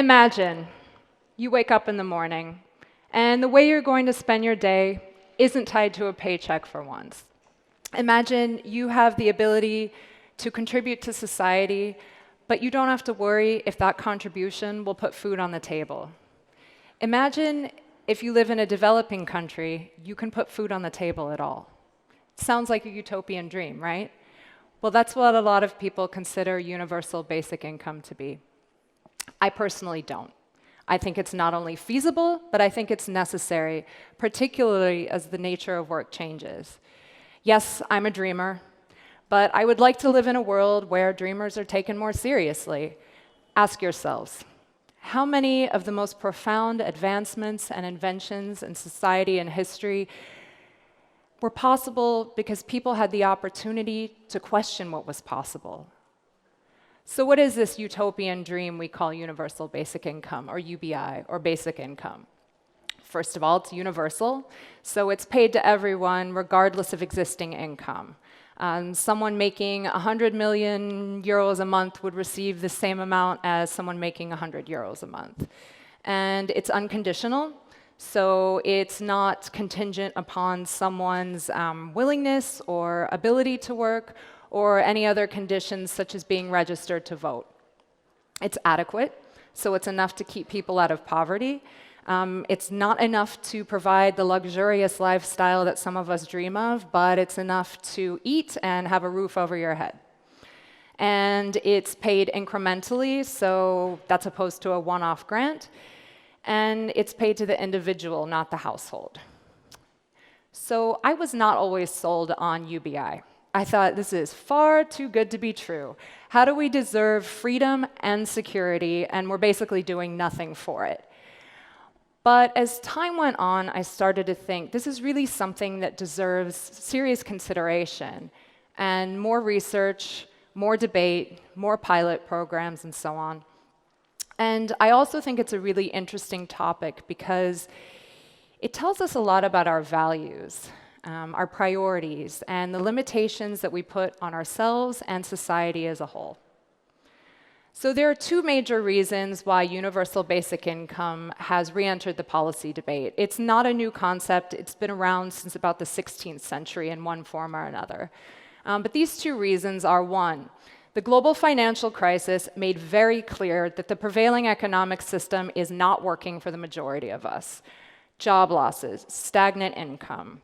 Imagine you wake up in the morning, and the way you're going to spend your day isn't tied to a paycheck for once. Imagine you have the ability to contribute to society, but you don't have to worry if that contribution will put food on the table. Imagine if you live in a developing country, you can put food on the table at all. Sounds like a utopian dream, right? Well, that's what a lot of people consider universal basic income to be. I personally don't. I think it's not only feasible, but I think it's necessary, particularly as the nature of work changes. Yes, I'm a dreamer, but I would like to live in a world where dreamers are taken more seriously. Ask yourselves, how many of the most profound advancements and inventions in society and history were possible because people had the opportunity to question what was possible? So what is this utopian dream we call universal basic income, or UBI, or basic income? First of all, it's universal, so it's paid to everyone regardless of existing income. Someone making 100 million euros a month would receive the same amount as someone making 100 euros a month. And it's unconditional, so it's not contingent upon someone's willingness or ability to work, or any other conditions such as being registered to vote. It's adequate, so it's enough to keep people out of poverty. It's not enough to provide the luxurious lifestyle that some of us dream of, but it's enough to eat and have a roof over your head. And it's paid incrementally, so that's opposed to a one-off grant. And it's paid to the individual, not the household. So I was not always sold on UBI. I thought, this is far too good to be true. How do we deserve freedom and security, and we're basically doing nothing for it? But as time went on, I started to think, this is really something that deserves serious consideration, and more research, more debate, more pilot programs, and so on. And I also think it's a really interesting topic because it tells us a lot about our values, our priorities, and the limitations that we put on ourselves and society as a whole. So there are two major reasons why universal basic income has re-entered the policy debate. It's not a new concept. It's been around since about the 16th century in one form or another. But these two reasons are, one, the global financial crisis made very clear that the prevailing economic system is not working for the majority of us. Job losses, stagnant income,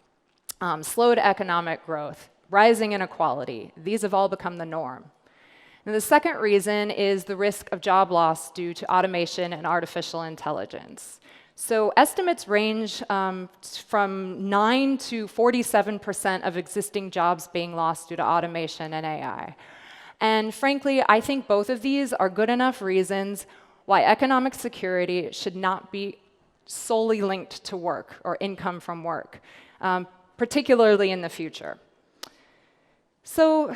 slowed economic growth, rising inequality, these have all become the norm. And the second reason is the risk of job loss due to automation and artificial intelligence. So estimates range from 9 to 47% of existing jobs being lost due to automation and AI. And frankly, I think both of these are good enough reasons why economic security should not be solely linked to work or income from work, particularly in the future. So,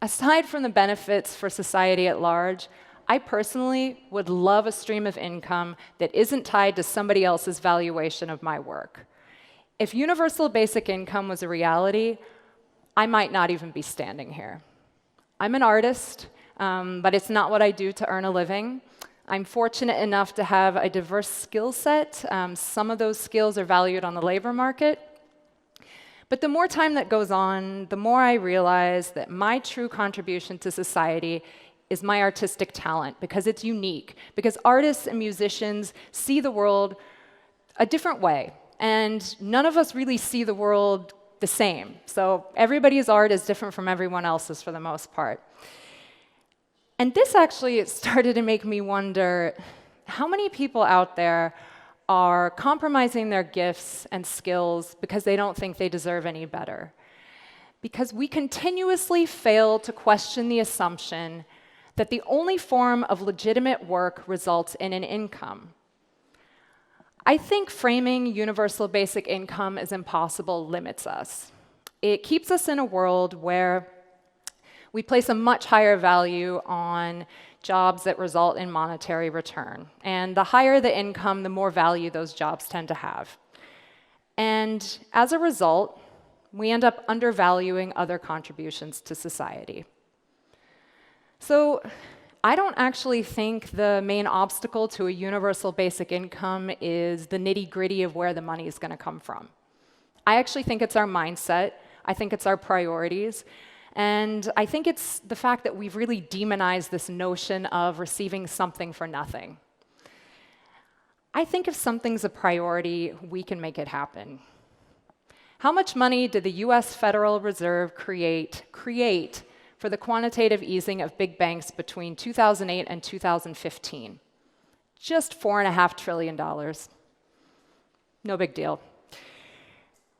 aside from the benefits for society at large, I personally would love a stream of income that isn't tied to somebody else's valuation of my work. If universal basic income was a reality, I might not even be standing here. I'm an artist, but it's not what I do to earn a living. I'm fortunate enough to have a diverse skill set. Some of those skills are valued on the labor market. But the more time that goes on, the more I realize that my true contribution to society is my artistic talent, because it's unique, because artists and musicians see the world a different way, and none of us really see the world the same. So everybody's art is different from everyone else's for the most part. And this actually started to make me wonder, how many people out there are compromising their gifts and skills because they don't think they deserve any better? Because we continuously fail to question the assumption that the only form of legitimate work results in an income. I think framing universal basic income as impossible limits us. It keeps us in a world where we place a much higher value on jobs that result in monetary return. And the higher the income, the more value those jobs tend to have. And as a result, we end up undervaluing other contributions to society. So I don't actually think the main obstacle to a universal basic income is the nitty-gritty of where the money is going to come from. I actually think it's our mindset. I think it's our priorities. And I think it's the fact that we've really demonized this notion of receiving something for nothing. I think if something's a priority, we can make it happen. How much money did the US Federal Reserve create for the quantitative easing of big banks between 2008 and 2015? Just $4.5 trillion. No big deal.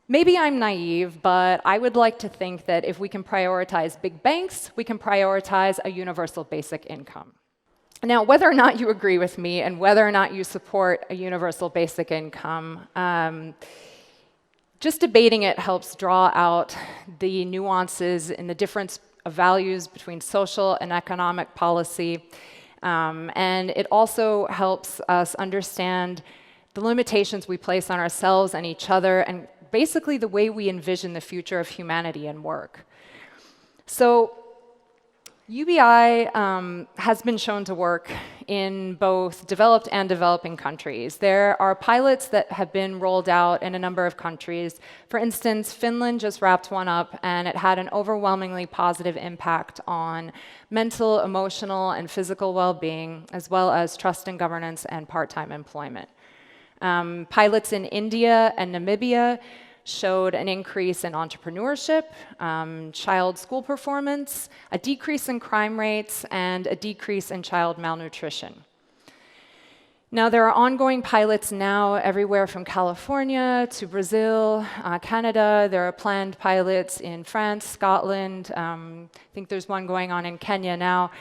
Maybe I'm naive, but I would like to think that if we can prioritize big banks, we can prioritize a universal basic income. Now, whether or not you agree with me and whether or not you support a universal basic income, just debating it helps draw out the nuances in the difference of values between social and economic policy. And it also helps us understand the limitations we place on ourselves and each other, and basically the way we envision the future of humanity and work. So UBI has been shown to work in both developed and developing countries. There are pilots that have been rolled out in a number of countries. For instance, Finland just wrapped one up, and it had an overwhelmingly positive impact on mental, emotional, and physical well-being, as well as trust and governance and part-time employment. Pilots in India and Namibia showed an increase in entrepreneurship, child school performance, a decrease in crime rates, and a decrease in child malnutrition. Now, there are ongoing pilots now everywhere from California to Brazil, Canada. There are planned pilots in France, Scotland. I think there's one going on in Kenya now.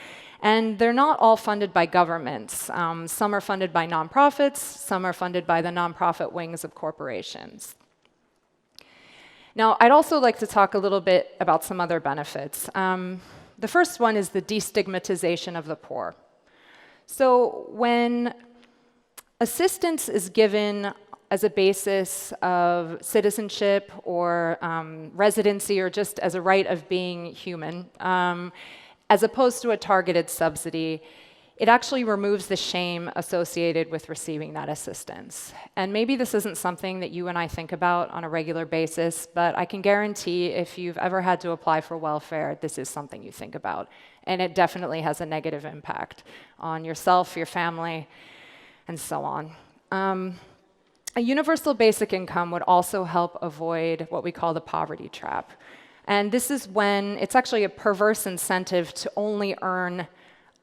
And they're not all funded by governments. Some are funded by nonprofits. Some are funded by the nonprofit wings of corporations. Now, I'd also like to talk a little bit about some other benefits. The first one is the destigmatization of the poor. So when assistance is given as a basis of citizenship or residency, or just as a right of being human, as opposed to a targeted subsidy, it actually removes the shame associated with receiving that assistance. And maybe this isn't something that you and I think about on a regular basis, but I can guarantee if you've ever had to apply for welfare, this is something you think about. And it definitely has a negative impact on yourself, your family, and so on. A universal basic income would also help avoid what we call the poverty trap. And this is when it's actually a perverse incentive to only earn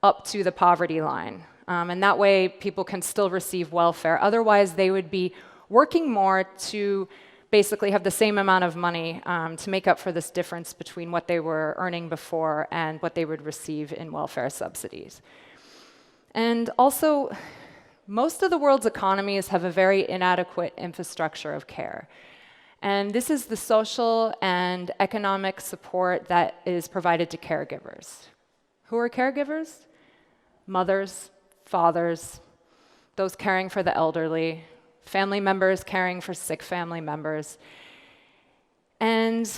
up to the poverty line. And that way, people can still receive welfare. Otherwise, they would be working more to basically have the same amount of money to make up for this difference between what they were earning before and what they would receive in welfare subsidies. And also, most of the world's economies have a very inadequate infrastructure of care. And this is the social and economic support that is provided to caregivers. Who are caregivers? Mothers, fathers, those caring for the elderly, family members caring for sick family members. And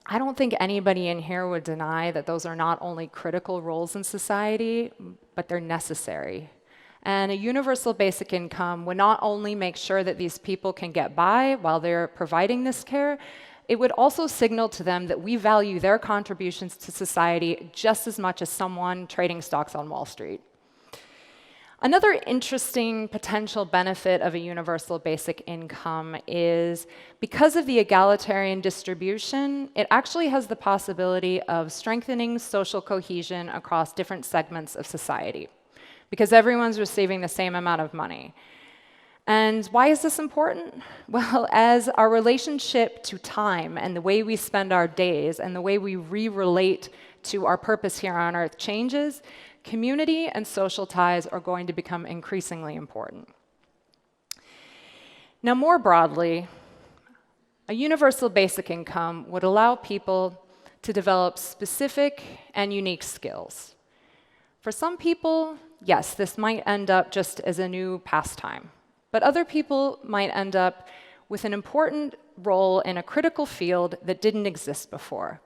I don't think anybody in here would deny that those are not only critical roles in society, but they're necessary. And a universal basic income would not only make sure that these people can get by while they're providing this care, it would also signal to them that we value their contributions to society just as much as someone trading stocks on Wall Street. Another interesting potential benefit of a universal basic income is because of the egalitarian distribution, it actually has the possibility of strengthening social cohesion across different segments of society, because everyone's receiving the same amount of money. And why is this important? Well, as our relationship to time and the way we spend our days and the way we re-relate to our purpose here on Earth changes, community and social ties are going to become increasingly important. Now, more broadly, a universal basic income would allow people to develop specific and unique skills. For some people, yes, this might end up just as a new pastime. But other people might end up with an important role in a critical field that didn't exist before.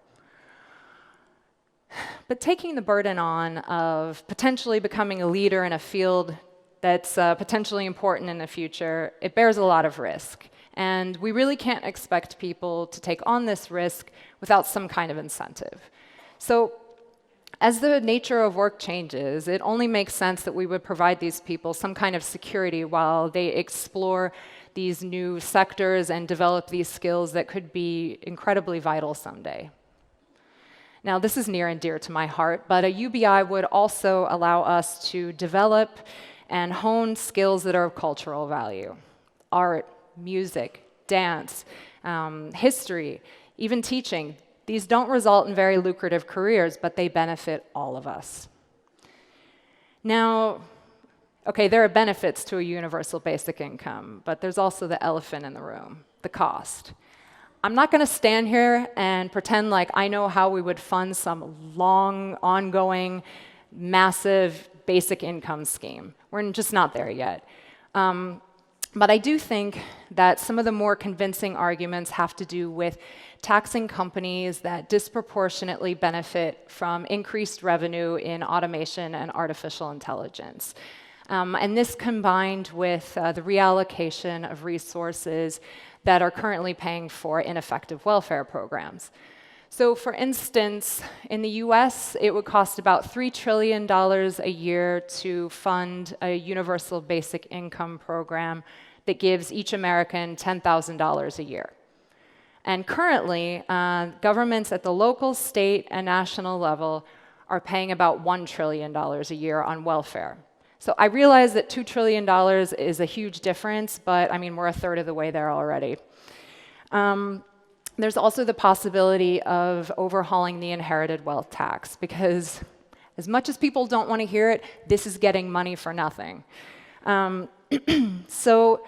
But taking the burden on of potentially becoming a leader in a field that's potentially important in the future, it bears a lot of risk. And we really can't expect people to take on this risk without some kind of incentive. So as the nature of work changes, it only makes sense that we would provide these people some kind of security while they explore these new sectors and develop these skills that could be incredibly vital someday. Now, this is near and dear to my heart, but a UBI would also allow us to develop and hone skills that are of cultural value: art, music, dance, history, even teaching. These don't result in very lucrative careers, but they benefit all of us. Now, okay, there are benefits to a universal basic income, but there's also the elephant in the room: the cost. I'm not going to stand here and pretend like I know how we would fund some long, ongoing, massive basic income scheme. We're just not there yet. But I do think that some of the more convincing arguments have to do with taxing companies that disproportionately benefit from increased revenue in automation and artificial intelligence. And this combined with the reallocation of resources that are currently paying for ineffective welfare programs. So for instance, in the US, it would cost about $3 trillion a year to fund a universal basic income program that gives each American $10,000 a year. And currently, governments at the local, state, and national level are paying about $1 trillion a year on welfare. So I realize that $2 trillion is a huge difference, but I mean, we're a third of the way there already. There's also the possibility of overhauling the inherited wealth tax, because as much as people don't want to hear it, this is getting money for nothing. So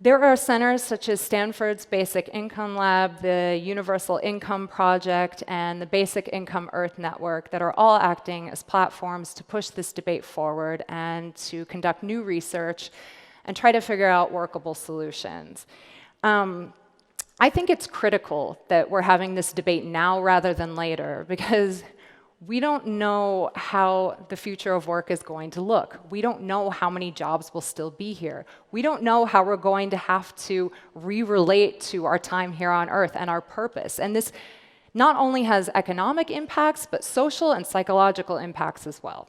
there are centers such as Stanford's Basic Income Lab, the Universal Income Project, and the Basic Income Earth Network that are all acting as platforms to push this debate forward and to conduct new research and try to figure out workable solutions. I think it's critical that we're having this debate now rather than later, because we don't know how the future of work is going to look. We don't know how many jobs will still be here. We don't know how we're going to have to re-relate to our time here on Earth and our purpose. And this not only has economic impacts, but social and psychological impacts as well.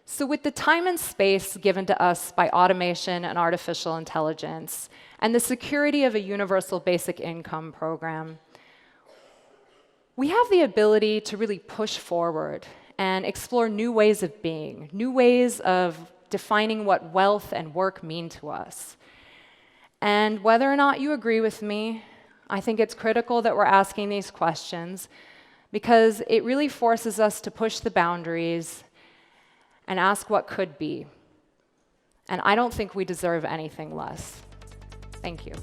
So with the time and space given to us by automation and artificial intelligence, and the security of a universal basic income program, we have the ability to really push forward and explore new ways of being, new ways of defining what wealth and work mean to us. And whether or not you agree with me, I think it's critical that we're asking these questions, because it really forces us to push the boundaries and ask what could be. And I don't think we deserve anything less. Thank you.